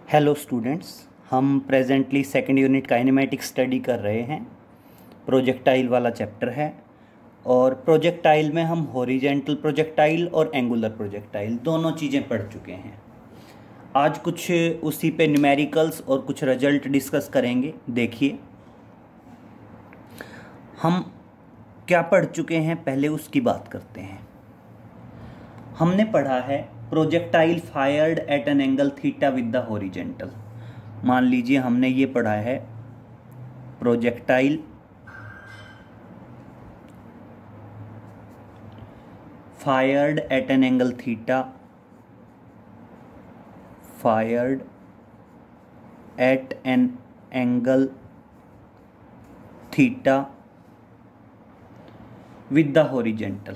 Hello students, हम presently second unit kinematics study कर रहे हैं। प्रोजेक्टाइल वाला चैप्टर है और प्रोजेक्टाइल में हम हॉरिजेंटल प्रोजेक्टाइल और एंगुलर प्रोजेक्टाइल दोनों चीज़ें पढ़ चुके हैं। आज कुछ उसी पे न्यूमेरिकल्स और कुछ रिजल्ट डिस्कस करेंगे। देखिए हम क्या पढ़ चुके हैं, पहले उसकी बात करते हैं। हमने पढ़ा है projectile fired eight N angle theta with the horizontal. मान लीजिए हमने ये पढ़ा है projectile fired eight N angle theta, fired eight N angle theta with the horizontal,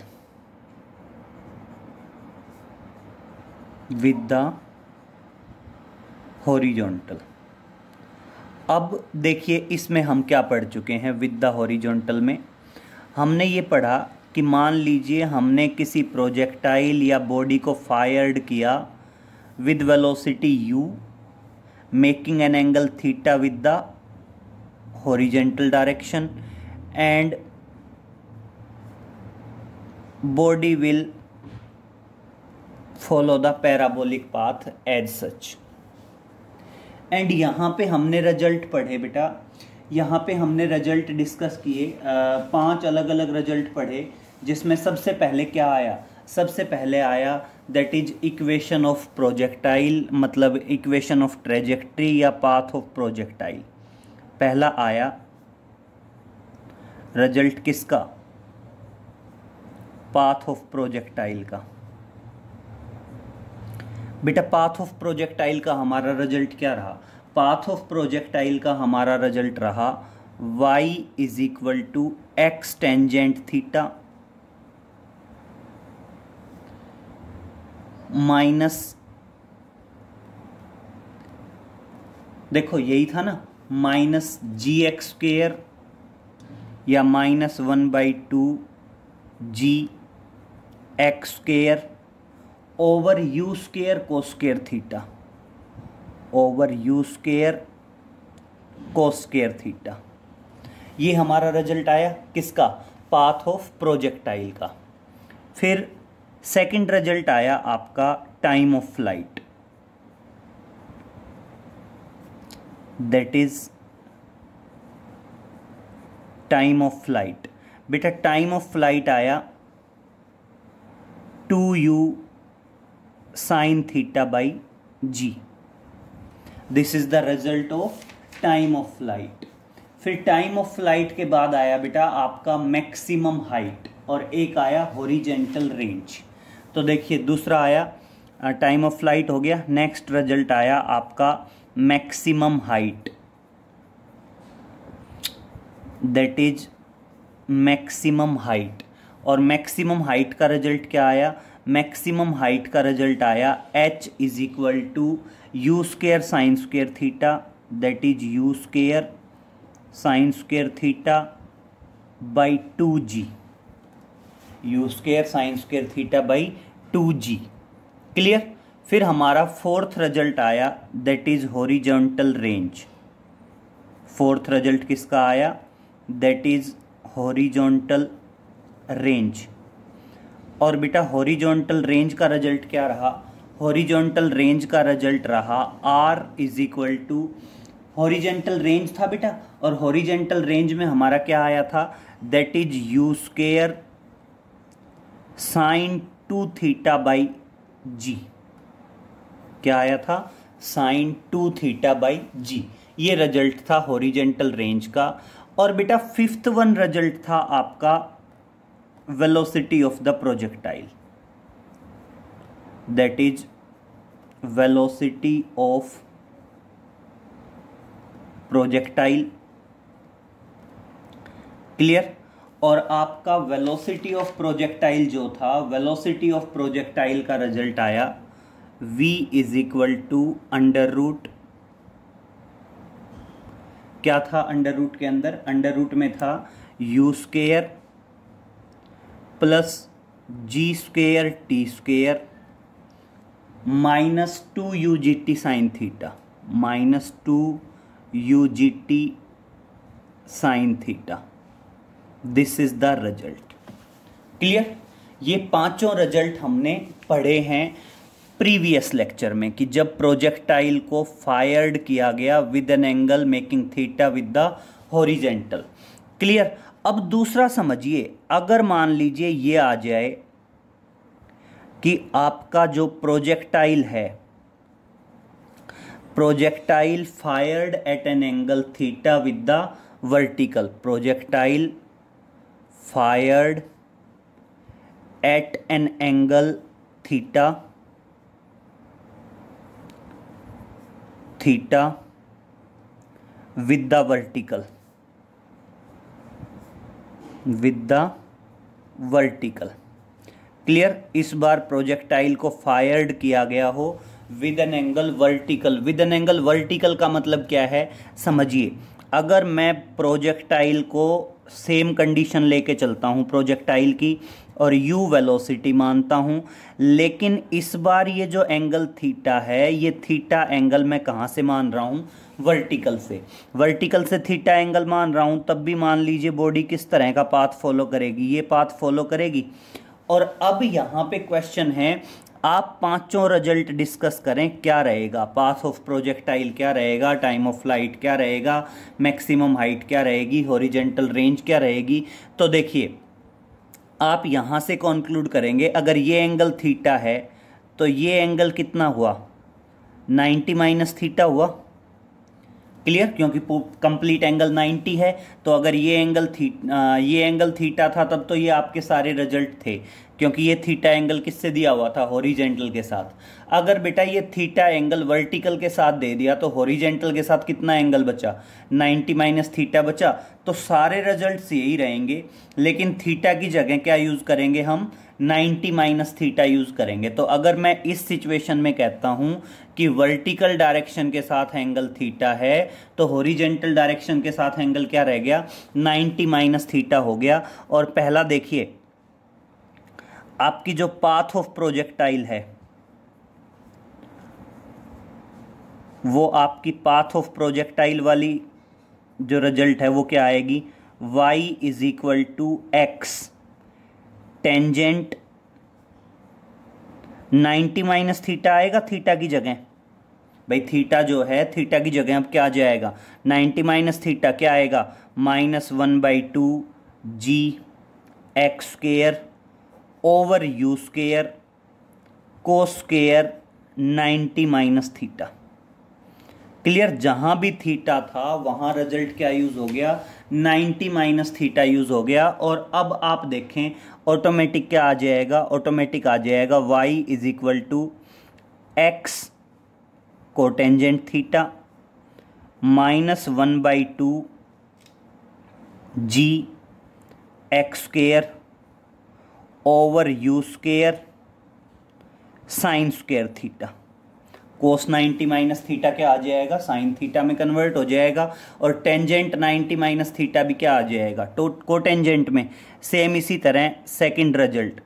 with the horizontal. अब देखिए इसमें हम क्या पढ़ चुके हैं। विद द हॉरिजॉन्टल में हमने ये पढ़ा कि मान लीजिए हमने किसी प्रोजेक्टाइल या बॉडी को फायर्ड किया with velocity u, making an angle theta with the horizontal direction, and body will follow the parabolic path as such. And यहाँ पे हमने रिजल्ट पढ़े बेटा, यहाँ पे हमने रिजल्ट डिस्कस किए। 5 अलग अलग रिजल्ट पढ़े, जिसमें सबसे पहले क्या आया? सबसे पहले आया that is equation of projectile, मतलब इक्वेशन ऑफ ट्रेजेक्ट्री या पाथ ऑफ प्रोजेक्टाइल। पहला आया रिजल्ट किसका? पाथ ऑफ प्रोजेक्टाइल का। बेटा पाथ ऑफ प्रोजेक्टाइल का हमारा रिजल्ट क्या रहा? पाथ ऑफ प्रोजेक्टाइल का हमारा रिजल्ट रहा y is equal to x tangent theta minus, देखो यही था ना, माइनस जी एक्स स्क्वेयर या minus 1/2 g x square over u square cos square theta, over u square cos square theta. ये हमारा रिजल्ट आया किसका? पाथ ऑफ प्रोजेक्टाइल का। फिर सेकंड रिजल्ट आया आपका time of flight, that is time of flight. बेटा टाइम ऑफ फ्लाइट आया 2u sin theta by g। This is the result of time of flight. फिर टाइम ऑफ फ्लाइट के बाद आया बेटा आपका मैक्सिमम हाइट और एक आया हॉरिजेंटल रेंज। तो देखिए दूसरा आया टाइम ऑफ फ्लाइट हो गया, नेक्स्ट रिजल्ट आया आपका maximum height, that is maximum height. और मैक्सिमम हाइट का रिजल्ट क्या आया? मैक्सिमम हाइट का रिजल्ट आया h is equal to u square sine square theta, that is u square sine square theta by 2g, u square sine square theta by 2g। Clear? फिर हमारा fourth result आया that is horizontal range. Fourth result किसका आया? That is horizontal range. और बेटा horizontal range का result क्या रहा? हॉरिजॉन्टल रेंज का रिजल्ट रहा r is equal to, horizontal range था बेटा, और हॉरिजॉन्टल रेंज में हमारा क्या आया था? That is u square sine 2 theta by g. क्या आया था? Sine 2 theta by g. ये रिजल्ट था हॉरिजॉन्टल रेंज का। और बेटा फिफ्थ वन रिजल्ट था आपका velocity of the projectile, that is velocity of projectile। Clear? और आपका velocity of projectile जो था, velocity of projectile का रिजल्ट आया v is equal to under root, क्या था अंडर रूट के अंदर? अंडर रूट में था u square plus g square t square -2 UGT sine theta minus 2 UGT sine theta. This is the result. Clear? ये पांचों रिजल्ट हमने पढ़े हैं प्रीवियस लेक्चर में कि जब प्रोजेक्टाइल को फायर्ड किया गया with an angle making theta with the horizontal. Clear? अब दूसरा समझिए, अगर मान लीजिए ये आ जाए कि आपका जो प्रोजेक्टाइल है, projectile fired eight N angle theta with the vertical, projectile fired eight N angle theta with the vertical, clear? इस बार प्रोजेक्टाइल को फायर्ड किया गया हो with an angle vertical. With an angle vertical का मतलब क्या है समझिए। अगर मैं प्रोजेक्टाइल को सेम कंडीशन लेके चलता हूं प्रोजेक्टाइल की और u वेलोसिटी मानता हूं, लेकिन इस बार ये जो एंगल थीटा है, ये थीटा एंगल मैं कहां से मान रहा हूं? वर्टिकल से। वर्टिकल से थीटा एंगल मान रहा हूं, तब भी मान लीजिए बॉडी किस तरह का पाथ फॉलो करेगी? ये पाथ फॉलो करेगी। और अब यहां पे क्वेश्चन है, आप पांचों रिजल्ट डिस्कस करें, क्या रहेगा? पाथ ऑफ प्रोजेक्टाइल क्या रहेगा, टाइम ऑफ फ्लाइट क्या रहेगा, मैक्सिमम हाइट क्या रहेगी, हॉरिजेंटल रेंज क्या रहेगी। तो देखिए, आप यहां से कंक्लूड करेंगे, अगर ये एंगल थीटा है तो ये एंगल कितना हुआ? 90 माइनस थीटा हुआ। क्लियर? क्योंकि कंप्लीट एंगल 90 है, तो अगर ये एंगल थीटा था तब तो ये आपके सारे रिजल्ट थे, क्योंकि ये थीटा एंगल किससे दिया हुआ था? हॉरिजेंटल के साथ। अगर बेटा ये थीटा एंगल वर्टिकल के साथ दे दिया तो हॉरिजेंटल के साथ कितना एंगल बचा? 90 माइनस थीटा बचा। तो सारे रिजल्ट्स यही रहेंगे, लेकिन थीटा की जगह क्या यूज करेंगे हम? 90 माइनस थीटा यूज करेंगे। तो अगर मैं इस सिचुएशन में कहता हूं कि वर्टिकल डायरेक्शन के साथ एंगल थीटा है, तो हॉरिजेंटल डायरेक्शन के साथ एंगल क्या रह गया? 90 माइनस थीटा हो गया। और पहला देखिए, आपकी जो पाथ ऑफ प्रोजेक्टाइल है, वो आपकी पाथ ऑफ प्रोजेक्टाइल वाली जो रिजल्ट है वो क्या आएगी? y is equal to x tangent 90 minus theta आएगा थीटा की जगह। भाई थीटा जो है, थीटा की जगह अब क्या आ जाएगा? 90 माइनस थीटा क्या आएगा? -1/2 g(x²) over u square cos square 90 minus theta. Clear? जहां भी थीटा था वहां रिजल्ट क्या यूज हो गया? 90 माइनस थीटा यूज हो गया। और अब आप देखें ऑटोमेटिक क्या आ जाएगा? ऑटोमेटिक आ जाएगा y is equal to x cotangent theta -1/2 g(x²) over u square sine square theta. Cos 90 minus theta क्या आ जाएगा? साइन थीटा में कन्वर्ट हो जाएगा। और टेंजेंट 90 माइनस थीटा भी क्या आ जाएगा? कोटेंजेंट में। सेम इसी तरह सेकंड रिजल्ट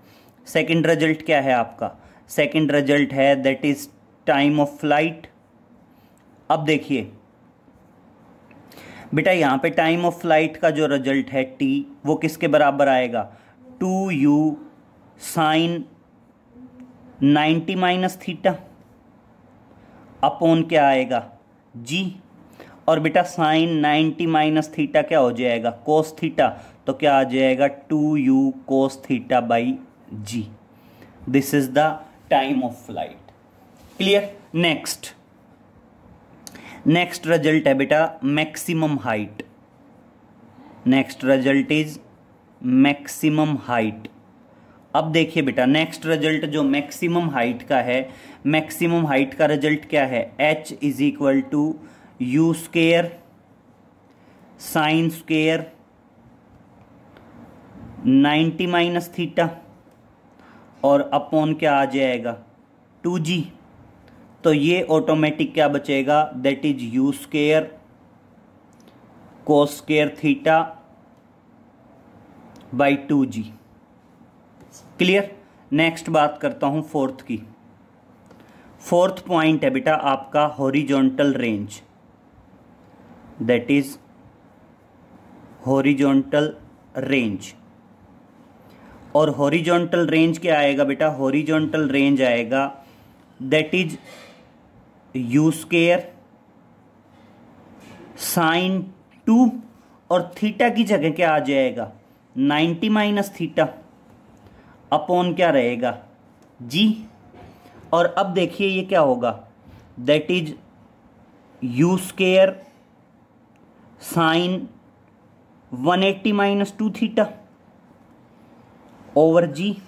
क्या है आपका? सेकंड रिजल्ट है that is time of flight. अब देखिए बेटा, यहां पे टाइम ऑफ फ्लाइट का जो रिजल्ट है t, वो किसके बराबर आएगा? 2u sign 90 minus theta upon क्या आएगा? g। और बेटा साइन 90 माइनस थीटा क्या हो जाएगा? Cos theta. तो क्या आ जाएगा? 2u cos theta by g। This is the time of flight. Clear? Next result है बेटा maximum height. Next result is maximum height. अब देखिए बेटा, नेक्स्ट रिजल्ट जो मैक्सिमम हाइट का है, मैक्सिमम हाइट का रिजल्ट क्या है? h is equal to u square sine square 90 minus theta और अपॉन क्या आ जाएगा? 2g। तो ये ऑटोमेटिक क्या बचेगा? That is u square cos square theta by 2g। Clear? Next बात करता हूं फोर्थ की। फोर्थ पॉइंट है बेटा आपका horizontal range, that is horizontal range. और हॉरिजॉन्टल रेंज क्या आएगा बेटा, हॉरिजॉन्टल रेंज आएगा that is u square sine 2 और थीटा की जगह क्या आ जाएगा 90 माइनस थीटा अपॉन क्या रहेगा जी। और अब देखिए ये क्या होगा, that is u square sine 180 minus 2 theta over g,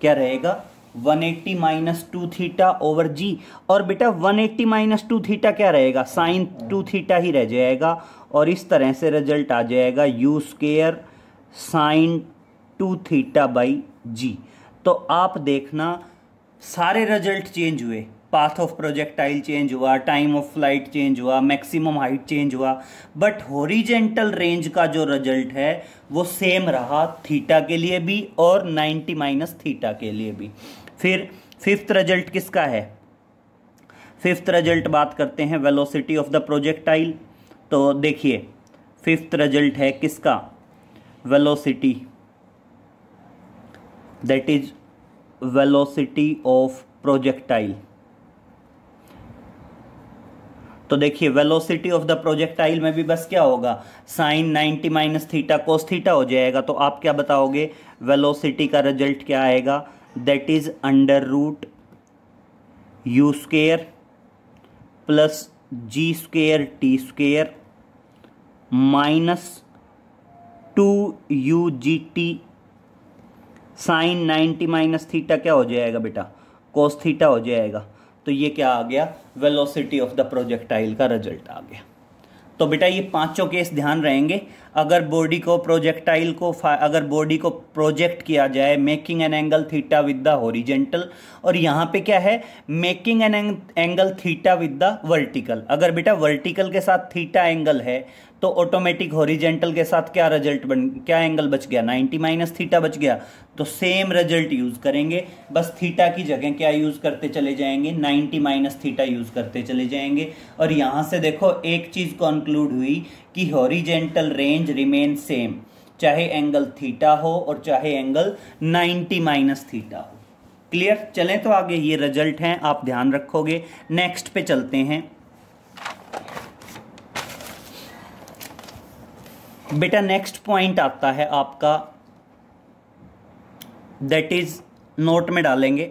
क्या रहेगा 180 माइनस 2 थीटा ओवर जी। और बेटा 180 माइनस 2 थीटा क्या रहेगा, साइन 2 थीटा ही रह जाएगा। और इस तरह से रिजल्ट आ जाएगा u square sine 2 theta by g. तो आप देखना सारे रिजल्ट चेंज हुए, पाथ ऑफ प्रोजेक्टाइल चेंज हुआ, टाइम ऑफ फ्लाइट चेंज हुआ, मैक्सिमम हाइट चेंज हुआ, बट हॉरिजेंटल रेंज का जो रिजल्ट है वो सेम रहा थीटा के लिए भी और 90 माइनस थीटा के लिए भी। फिर फिफ्थ रिजल्ट किसका है, फिफ्थ रिजल्ट बात करते हैं वेलोसिटी ऑफ द प्रोजेक्टाइल। तो देखिए फिफ्थ रिजल्ट है किसका, velocity, that is velocity of projectile. तो देखिए वेलोसिटी ऑफ द प्रोजेक्टाइल में भी बस क्या होगा, sine 90 minus theta cos theta हो जाएगा। तो आप क्या बताओगे, वेलोसिटी का रिजल्ट क्या आएगा, that is under root u square plus g square t square minus 2 UGT sine 90 minus theta क्या हो जाएगा बेटा, कोस थीटा हो जाएगा। तो ये क्या आ गया, वेलोसिटी ऑफ द प्रोजेक्टाइल का रिजल्ट आ गया। तो बेटा ये पांचों केस ध्यान रहेंगे। अगर बॉडी को प्रोजेक्टाइल को अगर बॉडी को प्रोजेक्ट किया जाए making an angle theta with the horizontal, और यहाँ पे क्या है making an angle theta with the vertical. अगर बेटा वर्टिकल के साथ थीटा एंगल है तो ऑटोमेटिक हॉरिजेंटल के साथ क्या रिजल्ट क्या एंगल बच गया 90 माइनस थीटा बच गया। तो सेम रिजल्ट यूज करेंगे, बस थीटा की जगह क्या यूज करते चले जाएंगे 90 माइनस थीटा यूज करते चले जाएंगे। और यहां से देखो एक चीज कंक्लूड हुई कि हॉरिजेंटल रेंज रिमेन सेम, चाहे एंगल थीटा हो और चाहे एंगल 90 माइनस थीटा हो। क्लियर, चलें तो आगे ये रिजल्ट हैं, आप ध्यान रखोगे। नेक्स्ट पे चलते हैं बेटा। नेक्स्ट पॉइंट आता है आपका, दैट इज नोट में डालेंगे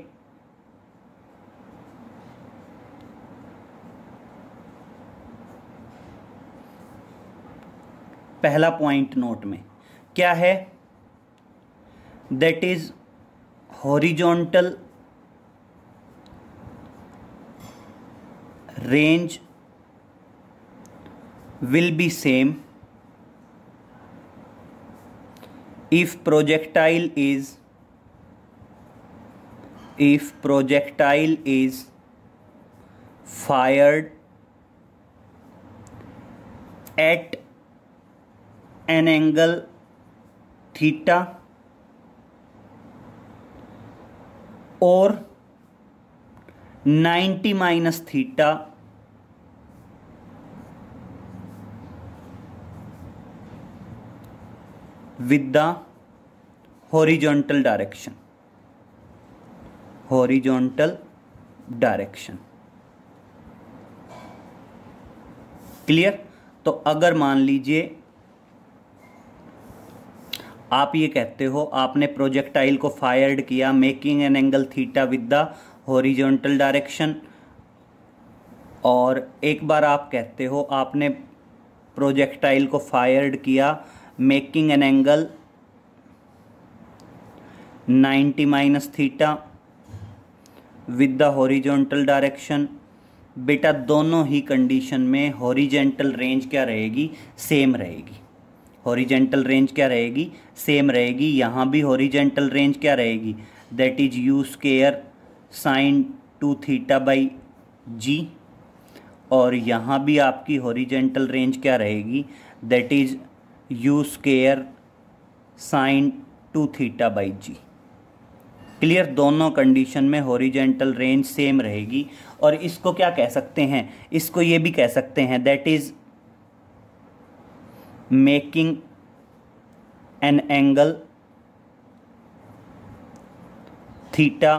पहला पॉइंट नोट में क्या है, that is horizontal range will be same if projectile is fired at an angle theta or 90 minus theta with the horizontal direction, clear. तो अगर मान लीजिए आप ये कहते हो आपने प्रोजेक्टाइल को फायर्ड किया making an angle theta with the horizontal direction, और एक बार आप कहते हो आपने प्रोजेक्टाइल को फायर्ड किया making an angle 90 minus theta with the horizontal direction. बेटा दोनों ही कंडीशन में हॉरिजॉन्टल रेंज क्या रहेगी, सेम रहेगी। हॉरिजॉन्टल रेंज क्या रहेगी, सेम रहेगी। यहाँ भी हॉरिजॉन्टल रेंज क्या रहेगी, that is u square sine 2 theta by g, और यहाँ भी आपकी हॉरिजॉन्टल रेंज क्या रहेगी, that is u square sine 2 theta by g. Clear, दोनों कंडीशन में हॉरिजेंटल रेंज सेम रहेगी। और इसको क्या कह सकते हैं, इसको ये भी कह सकते हैं that is making an angle theta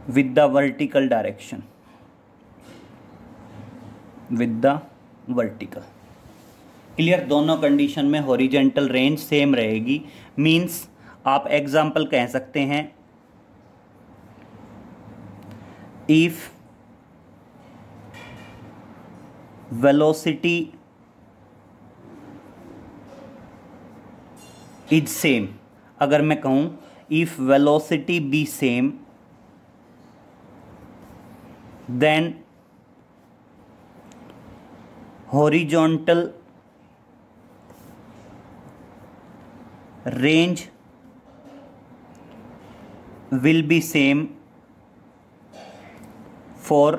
with the vertical direction, with the vertical. Clear, दोनों कंडीशन में हॉरिजेंटल रेंज सेम रहेगी। मीन्स आप एग्जाम्पल कह सकते हैं, इफ वेलोसिटी इज सेम, अगर मैं कहूं if velocity be same then horizontal range will be same for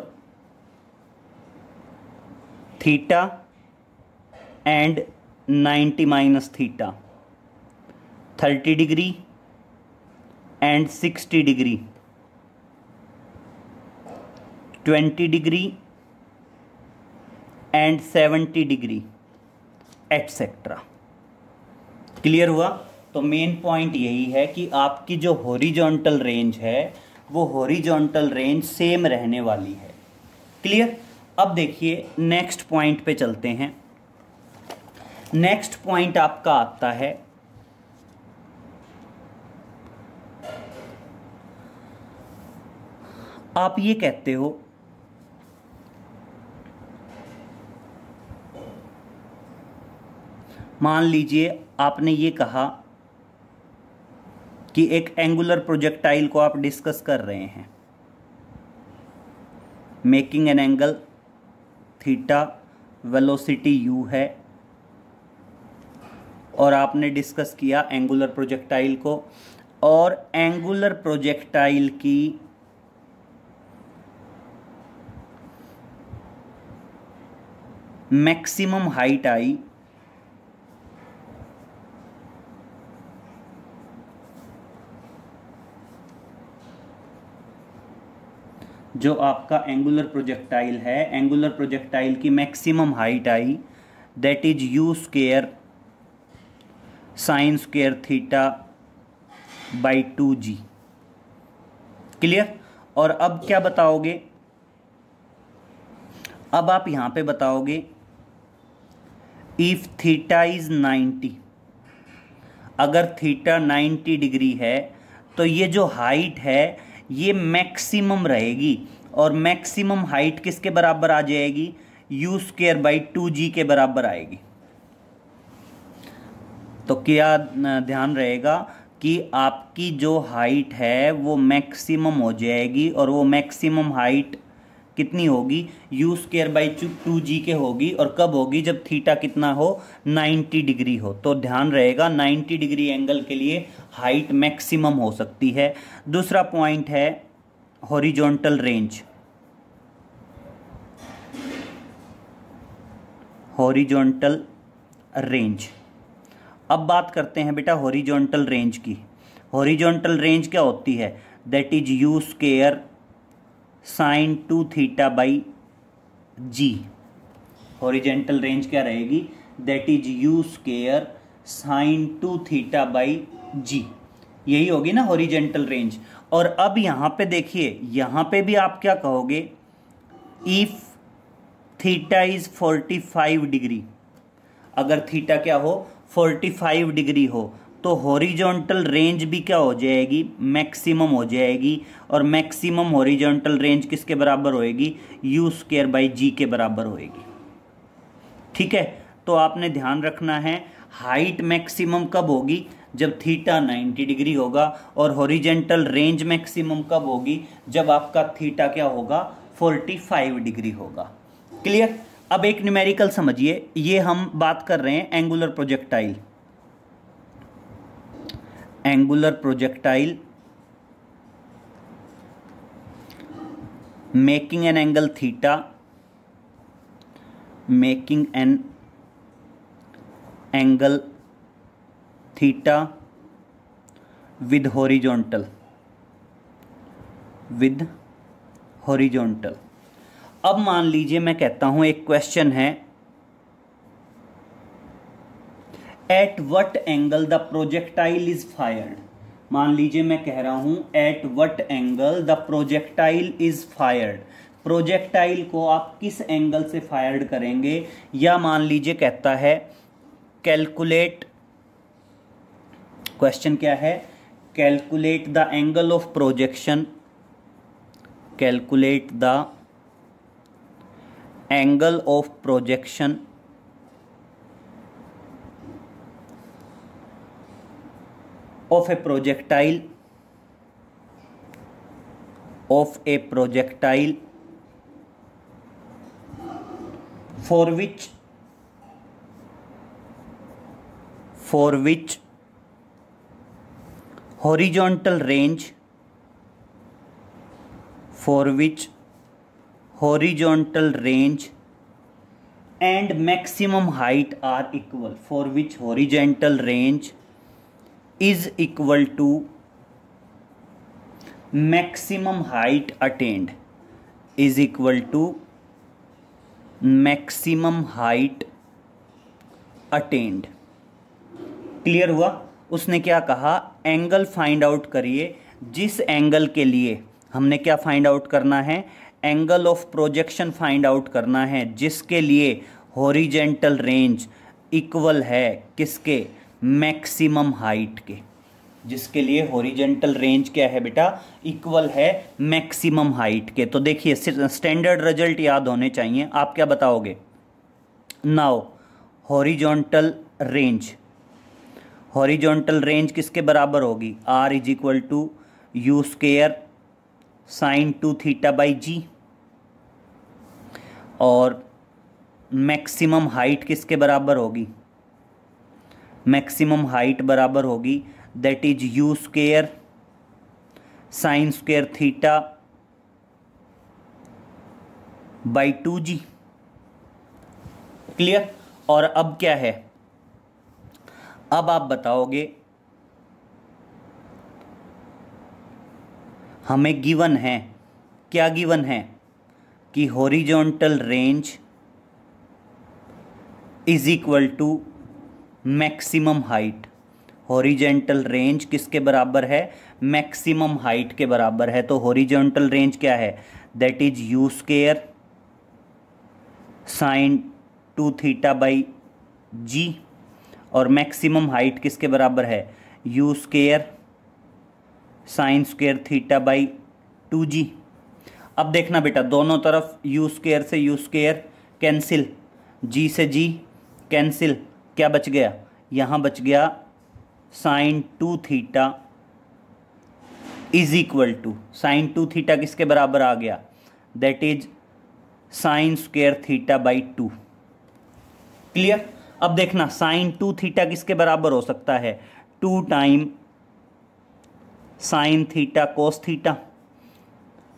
theta and 90 minus theta, 30 degree and 60 degree, 20 degree and 70 degree etc. Clear हुआ? तो मेन पॉइंट यही है कि आपकी जो हॉरिजॉन्टल रेंज है वो हॉरिजॉन्टल रेंज सेम रहने वाली है। क्लियर? अब देखिए नेक्स्ट पॉइंट पे चलते हैं। नेक्स्ट पॉइंट आपका आता है आप ये कहते हो मान लीजिए आपने ये कहा कि एक एंगुलर प्रोजेक्टाइल को आप डिस्कस कर रहे हैं, making an angle theta, velocity you है, और आपने डिस्कस किया एंगुलर प्रोजेक्टाइल को, और एंगुलर प्रोजेक्टाइल की मैक्सिमम हाइट आई जो आपका एंगुलर प्रोजेक्टाइल है, एंगुलर प्रोजेक्टाइल की maximum height I that is u square sine square theta by 2g। Clear? और अब क्या बताओगे, अब आप यहां पे बताओगे इफ थीटा इज 90, अगर थीटा 90 डिग्री है तो ये जो हाइट है ये मैक्सिमम रहेगी, और मैक्सिमम हाइट किसके बराबर आ जाएगी, यू स्क्वायर बाई 2g के बराबर आएगी। तो क्या ध्यान रहेगा कि आपकी जो हाइट है वो मैक्सिमम हो जाएगी, और वो मैक्सिमम हाइट कितनी होगी, यू स्क्वायर बाई 2g के होगी, और कब होगी, जब थीटा कितना हो, 90 डिग्री हो। तो ध्यान रहेगा 90 डिग्री एंगल के लिए हाइट मैक्सिमम हो सकती है। दूसरा पॉइंट है हॉरिजॉन्टल रेंज, हॉरिजॉन्टल रेंज। अब बात करते हैं बेटा हॉरिजॉन्टल रेंज की। हॉरिजॉन्टल रेंज क्या होती है, that is u square sine 2 theta by g. Horizontal range क्या रहेगी, that is u square sine 2 theta by g, यही होगी ना हॉरिजेंटल रेंज। और अब यहां पे देखिए, यहां पे भी आप क्या कहोगे, इफ थीटा इज 45 डिग्री, अगर थीटा क्या हो, 45 डिग्री हो, तो हॉरिजॉन्टल रेंज भी क्या हो जाएगी, मैक्सिमम हो जाएगी। और मैक्सिमम हॉरिजॉन्टल रेंज किसके बराबर होएगी, यू स्क्वायर बाई जी के बराबर होएगी। ठीक है? तो आपने ध्यान रखना है हाइट मैक्सिमम कब होगी, जब थीटा 90 डिग्री होगा, और हॉरिजॉन्टल रेंज मैक्सिमम कब होगी, जब आपका थीटा क्या होगा, 45 डिग्री होगा। क्लियर? अब एक न्यूमेरिकल समझिए, ये हम बात कर रहे हैं angular projectile, angular projectile making an angle theta, making an angle theta with horizontal, with horizontal. अब मान लीजिए मैं कहता हूं एक क्वेश्चन है, at what angle the projectile is fired. मान लीजिए मैं कह रहा हूं at what angle the projectile is fired, projectile को आप किस एंगल से फायर्ड करेंगे। या मान लीजिए कहता है कैलकुलेट, क्वेश्चन क्या है, calculate the angle of projection, calculate the angle of projection of a projectile, of a projectile for which horizontal range, for which horizontal range and maximum height are equal, for which horizontal range is equal to maximum height attained, is equal to maximum height attained। Clear हुआ। उसने क्या कहा, angle find out करिए जिस angle के लिए हमने क्या फाइंड आउट करना है, angle of projection find out करना है जिसके लिए हॉरिजेंटल रेंज इक्वल है किसके, मैक्सिमम हाइट के, जिसके लिए हॉरिजेंटल रेंज क्या है बेटा, इक्वल है मैक्सिमम हाइट के। तो देखिए स्टैंडर्ड रिजल्ट याद होने चाहिए। आप क्या बताओगे, now horizontal range, horizontal range किसके बराबर होगी, R is equal to u square sine 2 theta by g, और मैक्सिमम हाइट किसके बराबर होगी, मैक्सिमम हाइट बराबर होगी that is u square sine square theta by 2g। Clear. और अब क्या है, अब आप बताओगे हमें गिवन है, क्या गिवन है कि horizontal range is equal to maximum height, horizontal range किसके बराबर है, मैक्सिमम हाइट के बराबर है। तो हॉरिजॉन्टल रेंज क्या है, that is u square sine 2 theta by g, और मैक्सिमम हाइट किसके बराबर है, u square sine square theta by 2g। अब देखना बेटा, दोनों तरफ यू स्क्वायर से यू स्क्वायर कैंसिल, जी से जी कैंसिल, क्या बच गया, यहाँ बच गया sine 2 theta is equal to, sine 2 theta किसके बराबर आ गया, that is sine square theta by 2। Clear. अब देखना साइन 2 थीटा किसके बराबर हो सकता है, 2 time sine theta cos theta,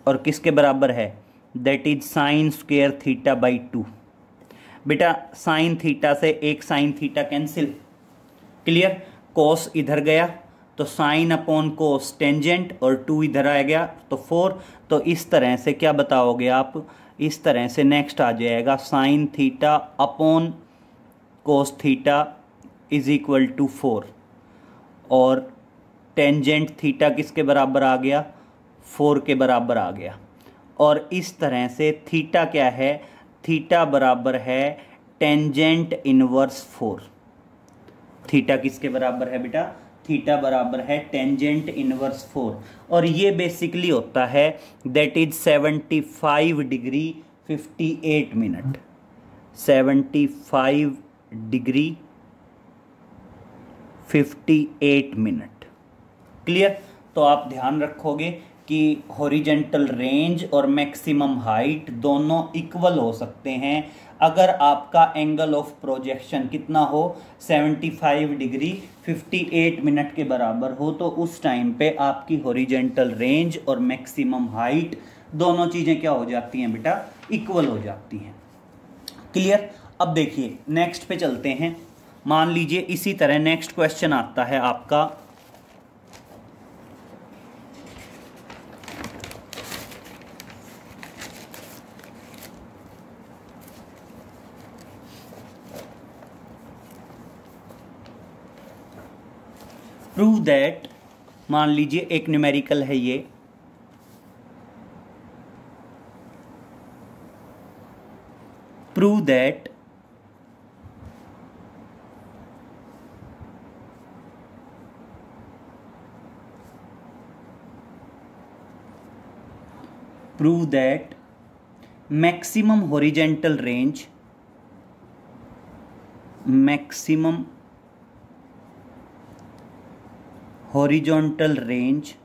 और किसके बराबर है, that is sine square theta by 2। बेटा साइन थीटा से एक साइन थीटा कैंसिल, क्लियर, कोस इधर गया तो साइन अपॉन कोस टेंजेंट, और 2 इधर आ गया तो 4। तो इस तरह से क्या बताओगे आप, इस तरह से नेक्स्ट आ जाएगा sine theta upon cos theta is equal to 4, और टेंजेंट थीटा किसके बराबर आ गया, 4 के बराबर आ गया। और इस तरह से थीटा क्या है, थीटा बराबर है टेंजेंट इनवर्स 4। थीटा किसके बराबर है बेटा, थीटा बराबर है टेंजेंट इनवर्स 4, और ये बेसिकली होता है that is 75 degree 58 minute, 75 degree 58 minute. Clear. तो आप ध्यान रखोगे कि हॉरिजेंटल रेंज और मैक्सिमम हाइट दोनों इक्वल हो सकते हैं अगर आपका एंगल ऑफ प्रोजेक्शन कितना हो, 75 डिग्री 58 मिनट के बराबर हो, तो उस टाइम पे आपकी हॉरिजेंटल रेंज और मैक्सिमम हाइट दोनों चीज़ें क्या हो जाती हैं बेटा, इक्वल हो जाती हैं। क्लियर। अब देखिए नेक्स्ट पे चलते हैं। मान लीजिए इसी तरह नेक्स्ट क्वेश्चन आता है आपका, प्रूव दैट, मान लीजिए एक न्यूमेरिकल है ये, prove that maximum horizontal range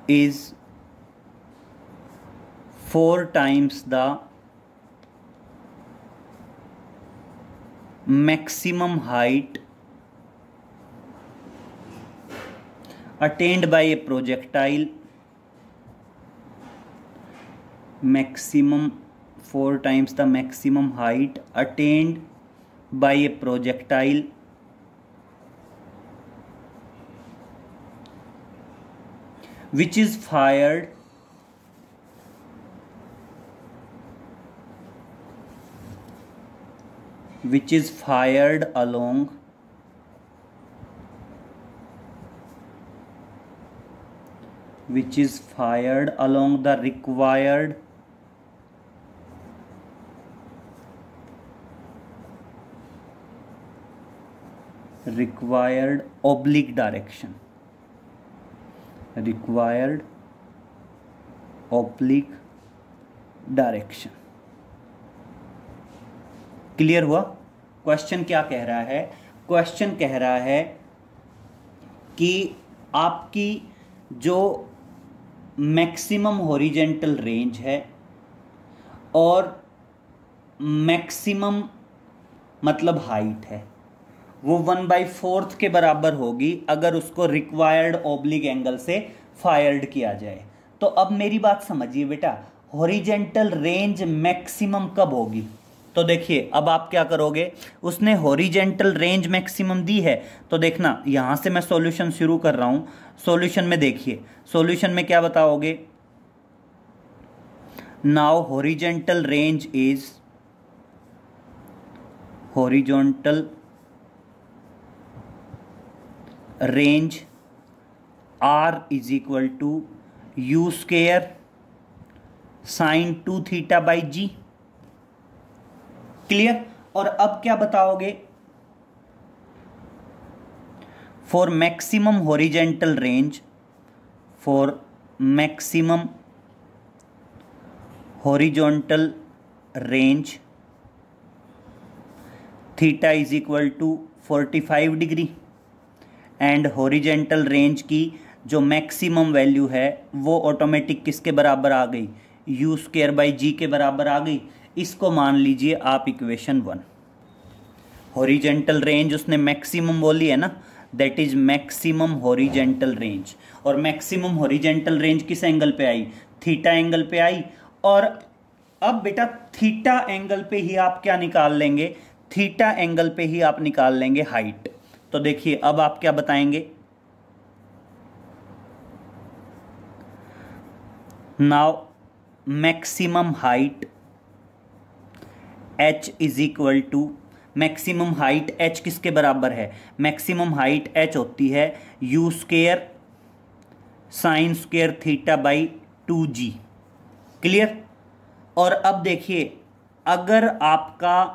is 4 times the maximum height attained by a projectile, 4 times the maximum height attained by a projectile which is fired along the required oblique direction. Clear हुआ? Question क्या कह रहा है? Question कह रहा है कि आपकी जो मैक्सिमम हॉरिजेंटल रेंज है और मैक्सिमम मतलब हाइट है, वो 1/4 के बराबर होगी अगर उसको रिक्वायर्ड ऑब्लिक एंगल से फायर्ड किया जाए। तो अब मेरी बात समझिए बेटा, हॉरिजेंटल रेंज मैक्सिमम कब होगी? तो देखिए अब आप क्या करोगे, उसने हॉरिजेंटल रेंज मैक्सिमम दी है, तो देखना यहां से मैं सॉल्यूशन शुरू कर रहा हूं। सॉल्यूशन में देखिए, सॉल्यूशन में क्या बताओगे? Now horizontal range is R is equal to u square sin 2 theta by g। Clear? और अब क्या बताओगे? For maximum horizontal range theta is equal to 45 degree, and horizontal range की जो मैक्सिमम वैल्यू है वो ऑटोमेटिक किसके बराबर आ गई? u स्क्वायर बाई जी के बराबर आ गई। इसको मान लीजिए आप इक्वेशन 1। हॉरिजेंटल रेंज उसने मैक्सिमम बोली है ना, that is maximum horizontal range. और मैक्सिमम हॉरिजेंटल रेंज किस एंगल पे आई? थीटा एंगल पे आई। और अब बेटा थीटा एंगल पे ही आप क्या निकाल लेंगे? थीटा एंगल पे ही आप निकाल लेंगे हाइट। तो देखिए अब आप क्या बताएंगे? Now maximum height h is equal to, maximum height h किसके बराबर है? मैक्सिमम हाइट h होती है u square sine square theta by 2g। Clear? और अब देखिए अगर आपका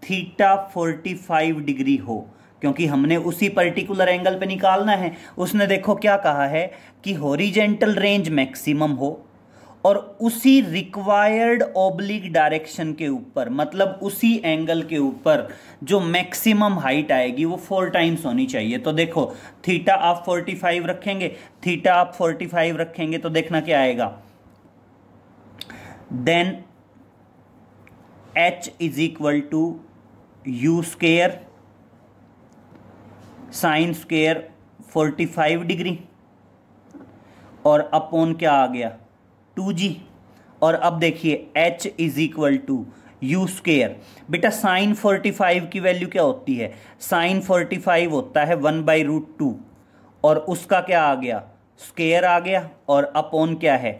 थीटा 45 डिग्री हो, क्योंकि हमने उसी पर्टिकुलर एंगल पे निकालना है, उसने देखो क्या कहा है कि हॉरिजेंटल रेंज मैक्सिमम हो और उसी रिक्वायर्ड ऑब्लिक डायरेक्शन के ऊपर, मतलब उसी एंगल के ऊपर जो मैक्सिमम हाइट आएगी वो 4 टाइम्स होनी चाहिए। तो देखो थीटा आप 45 रखेंगे, तो देखना क्या आएगा? Then h is equal to u square sine square 45 degree और अपॉन क्या आ गया? 2g। और अब देखिए h is equal to u square. बेटा साइन 45 की वैल्यू क्या होती है? साइन 45 होता है 1/√2 और उसका क्या आ गया? स्क्वेयर आ गया और अपॉन क्या है?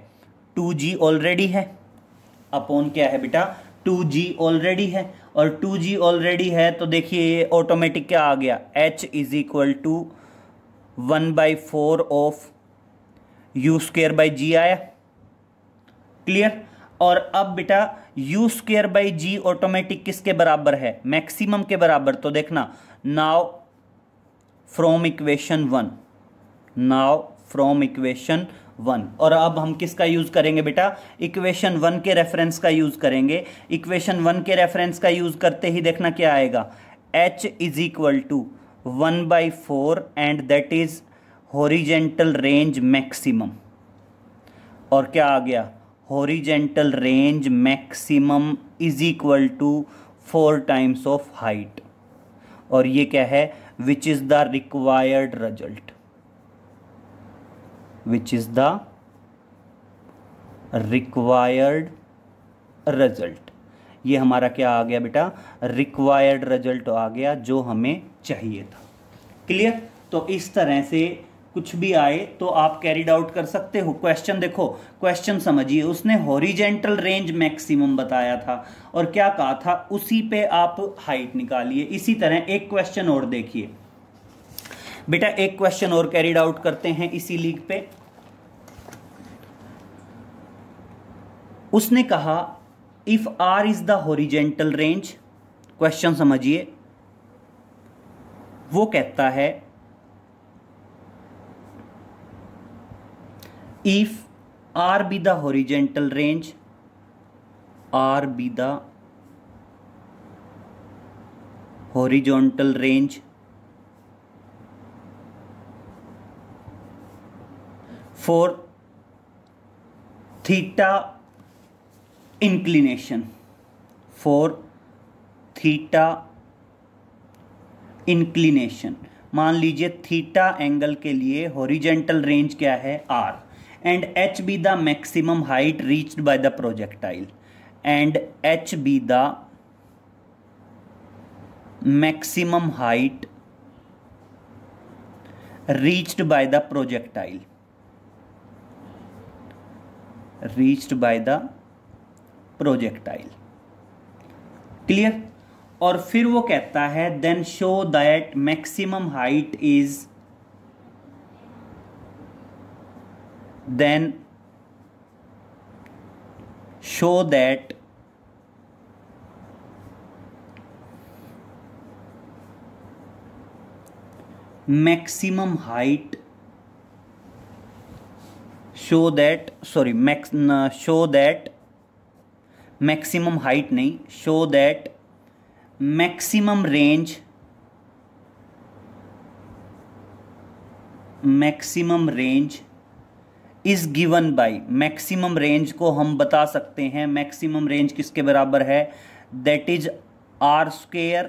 2g ऑलरेडी है। अपॉन क्या है बेटा 2g ऑलरेडी है, और 2g ऑलरेडी है तो देखिए ये ऑटोमेटिक क्या आ गया, h is equal to 1/4 of u square by g आया। क्लियर। और अब बेटा u square by g automatic किसके बराबर है, मैक्सिमम के बराबर। तो देखना now from equation 1, now from equation 1, और अब हम किसका यूज करेंगे बेटा, इक्वेशन 1 के रेफरेंस का यूज करेंगे। इक्वेशन 1 के रेफरेंस का यूज करते ही देखना क्या आएगा, h is equal to 1/4 and that is horizontal range maximum, और क्या आ गया, horizontal range maximum is equal to 4 times of height, और ये क्या है, which is the required result, which is the required result. ये हमारा क्या आ गया बेटा, रिक्वायर्ड रिजल्ट आ गया जो हमें चाहिए था। क्लियर। तो इस तरह से कुछ भी आए तो आप कैरिड आउट कर सकते हो। क्वेश्चन देखो, क्वेश्चन समझिए, उसने हॉरिजेंटल रेंज मैक्सिमम बताया था और क्या कहा था, उसी पे आप हाइट निकालिए। इसी तरह एक क्वेश्चन और देखिए बेटा, एक क्वेश्चन और कैरिड आउट करते हैं इसी लीग पे। उसने कहा if r is the horizontal range, question समझिए, वो कहता है if R be the horizontal range, R be the horizontal range for theta inclination, for theta inclination, मान लीजिए थीटा एंगल के लिए हॉरिजेंटल रेंज क्या है R, and h be the maximum height reached by the projectile, and h be the maximum height reached by the projectile, reached by the projectile। Clear. और फिर वो कहता है then show that maximum height is, then show that maximum height, show that, sorry, show that maximum height नहीं, show that maximum range, maximum range is given by, maximum range को हम बता सकते हैं, मैक्सिमम रेंज किसके बराबर है, that is r square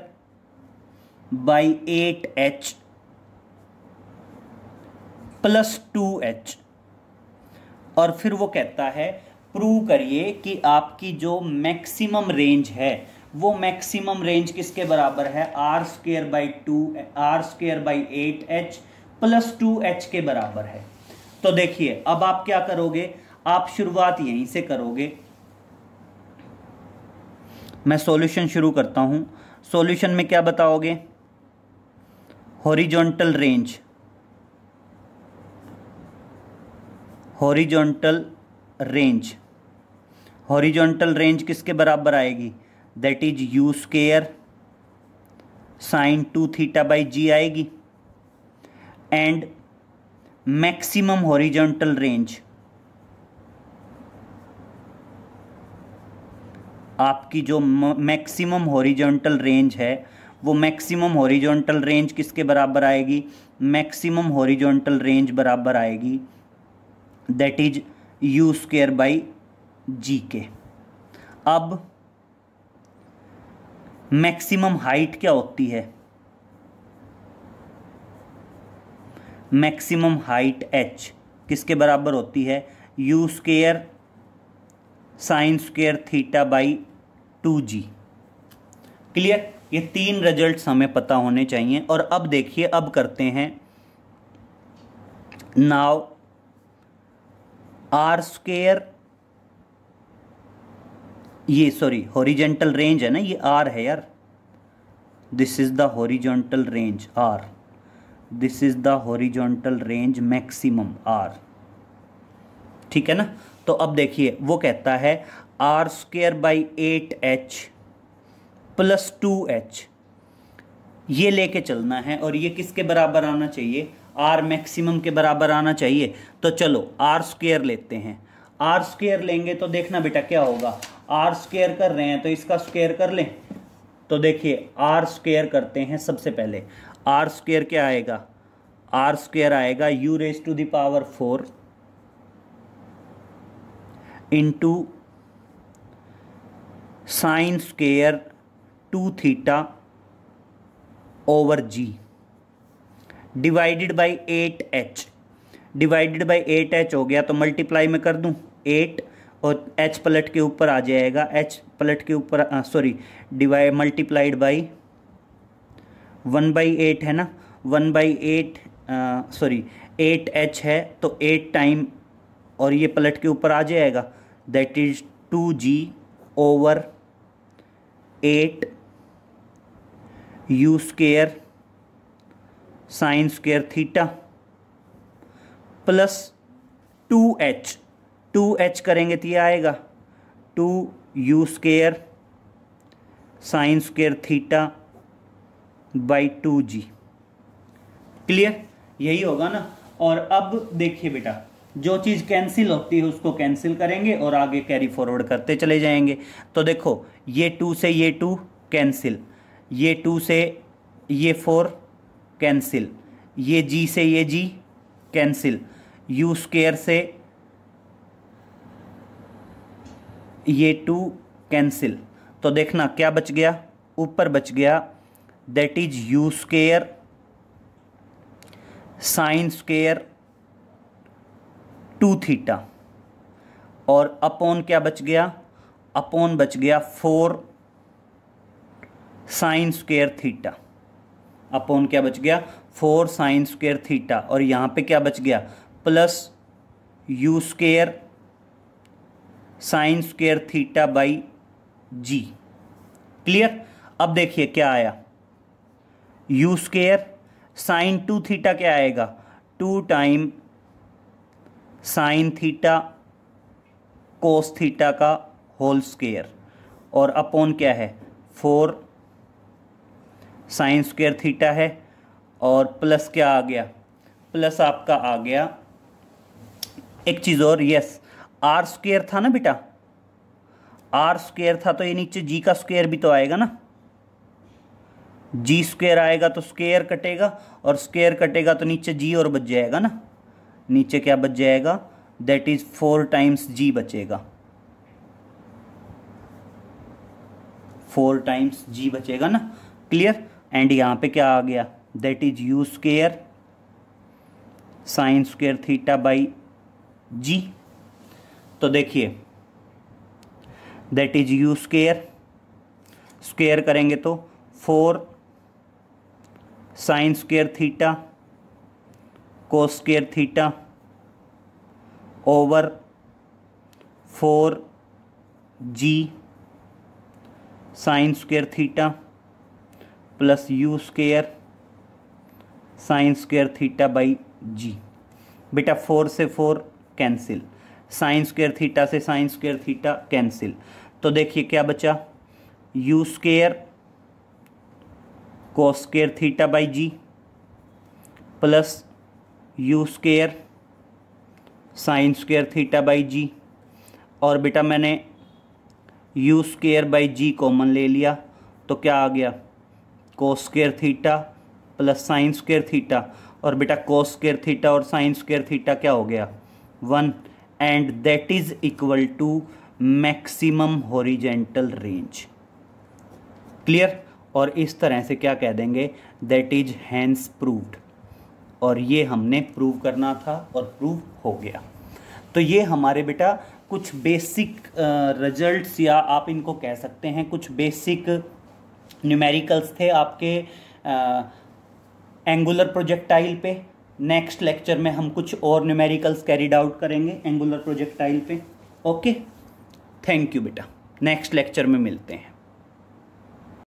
by 8h plus 2h। और फिर वो कहता है प्रूव करिए कि आपकी जो मैक्सिमम रेंज है वो मैक्सिमम रेंज किसके बराबर है, are square by 8h plus 2h के बराबर है। तो देखिए अब आप क्या करोगे, आप शुरुआत यहीं से करोगे। मैं सॉल्यूशन शुरू करता हूं। सॉल्यूशन में क्या बताओगे, horizontal range, horizontal range, horizontal range किसके बराबर आएगी, that is u square sine 2 theta by g आएगी, एंड मैक्सिमम हॉरिजॉन्टल रेंज, आपकी जो मैक्सिमम हॉरिजॉन्टल रेंज है वो मैक्सिमम हॉरिजॉन्टल रेंज किसके बराबर आएगी, मैक्सिमम हॉरिजॉन्टल रेंज बराबर आएगी that is u square by g के। अब मैक्सिमम हाइट क्या होती है, मैक्सिमम हाइट h किसके बराबर होती है, you square sine square theta by 2g। Clear. ये तीन रिजल्ट्स हमें पता होने चाहिए। और अब देखिए, अब करते हैं नाउ आर स्क्वेयर ये सॉरी हॉरिजेंटल रेंज है ना, ये आर है यार, this is the horizontal range r, this is the horizontal range maximum r, ठीक है ना। तो अब देखिए वो कहता है are square by 8h plus 2h, ये लेके चलना है और ये किसके बराबर आना चाहिए, आर मैक्सिमम के बराबर आना चाहिए। तो चलो आर स्क्वायर लेते हैं, आर स्क्वायर लेंगे तो देखना बेटा क्या होगा, आर स्क्वायर कर रहे हैं तो इसका स्क्वायर कर लें। तो देखिए आर स्क्वायर करते हैं, सबसे पहले आर स्क्वायर क्या आएगा, आर स्क्वायर आएगा u raise to the power 4 into sine square 2 theta over g divided by 8h, divided by 8h हो गया तो मल्टीप्लाई में कर दूं 8 और h पलट के ऊपर आ जाएगा, h पलट के ऊपर सॉरी डिवाइड मल्टीप्लाइड बाई 1/8 है ना, 1/8 सॉरी 8h है तो 8 टाइम और ये पलट के ऊपर आ जाएगा, that is 2g over 8 u square sine square theta plus 2h, 2h करेंगे तो ये आएगा 2u square sine square theta by 2g, clear, यही होगा ना। और अब देखिए बेटा जो चीज़ कैंसिल होती है उसको कैंसिल करेंगे और आगे कैरी फॉरवर्ड करते चले जाएंगे। तो देखो ये 2 से ये 2 कैंसिल, ये 2 से ये 4 कैंसिल, ये g से ये g कैंसिल, u स्क्वायर से ये 2 कैंसिल, तो देखना क्या बच गया, ऊपर बच गया that is u square sine square 2 theta और अपॉन क्या बच गया, अपॉन बच गया 4 साइन स्क्वायर थीटा, अपॉन क्या बच गया 4 साइन स्क्वायर थीटा और यहाँ पे क्या बच गया plus u square sine square theta by g, clear. अब देखिए क्या आया, u स्क्वायर साइन 2 थीटा क्या आएगा 2 time sine theta cos theta का होल स्क्वायर और अपॉन क्या है 4 साइन स्क्वायर थीटा है और प्लस क्या आ गया, प्लस आपका आ गया एक चीज़ और, यस आर स्क्वायर था ना बेटा, आर स्क्वायर था तो ये नीचे जी का स्क्वायर भी तो आएगा ना, जी स्क्वायर आएगा तो स्क्वायर कटेगा और स्क्वायर कटेगा तो नीचे जी और बच जाएगा ना, नीचे क्या बच जाएगा दैट इज 4 टाइम्स जी बचेगा, 4 टाइम्स जी बचेगा ना, क्लियर। एंड यहाँ पे क्या आ गया that is u square sine square theta by g. तो देखिए that is u square, square करेंगे तो 4 sine square theta cos square theta over 4 g sine square theta plus u square sine square theta by g. बेटा 4 से 4 cancel, sine square theta से sine square theta cancel, तो देखिए क्या बचा u square cos square theta by g plus u square sine square theta by g. और बेटा मैंने u square by g common ले लिया तो क्या आ गया cos square theta plus sine square theta, और बेटा कोस स्क्वायर थीटा और साइन स्क्वायर थीटा क्या हो गया 1 and that is equal to maximum horizontal range, clear. और इस तरह से क्या कह देंगे दैट इज हैंस प्रूव्ड, और ये हमने प्रूव करना था और प्रूव हो गया। तो ये हमारे बेटा कुछ बेसिक रिजल्ट्स या आप इनको कह सकते हैं कुछ बेसिक न्यूमेरिकल्स थे आपके एंगुलर प्रोजेक्टाइल पे। नेक्स्ट लेक्चर में हम कुछ और न्यूमेरिकल्स कैरिड आउट करेंगे एंगुलर प्रोजेक्टाइल पे। ओके, थैंक यू बेटा। नेक्स्ट लेक्चर में मिलते हैं।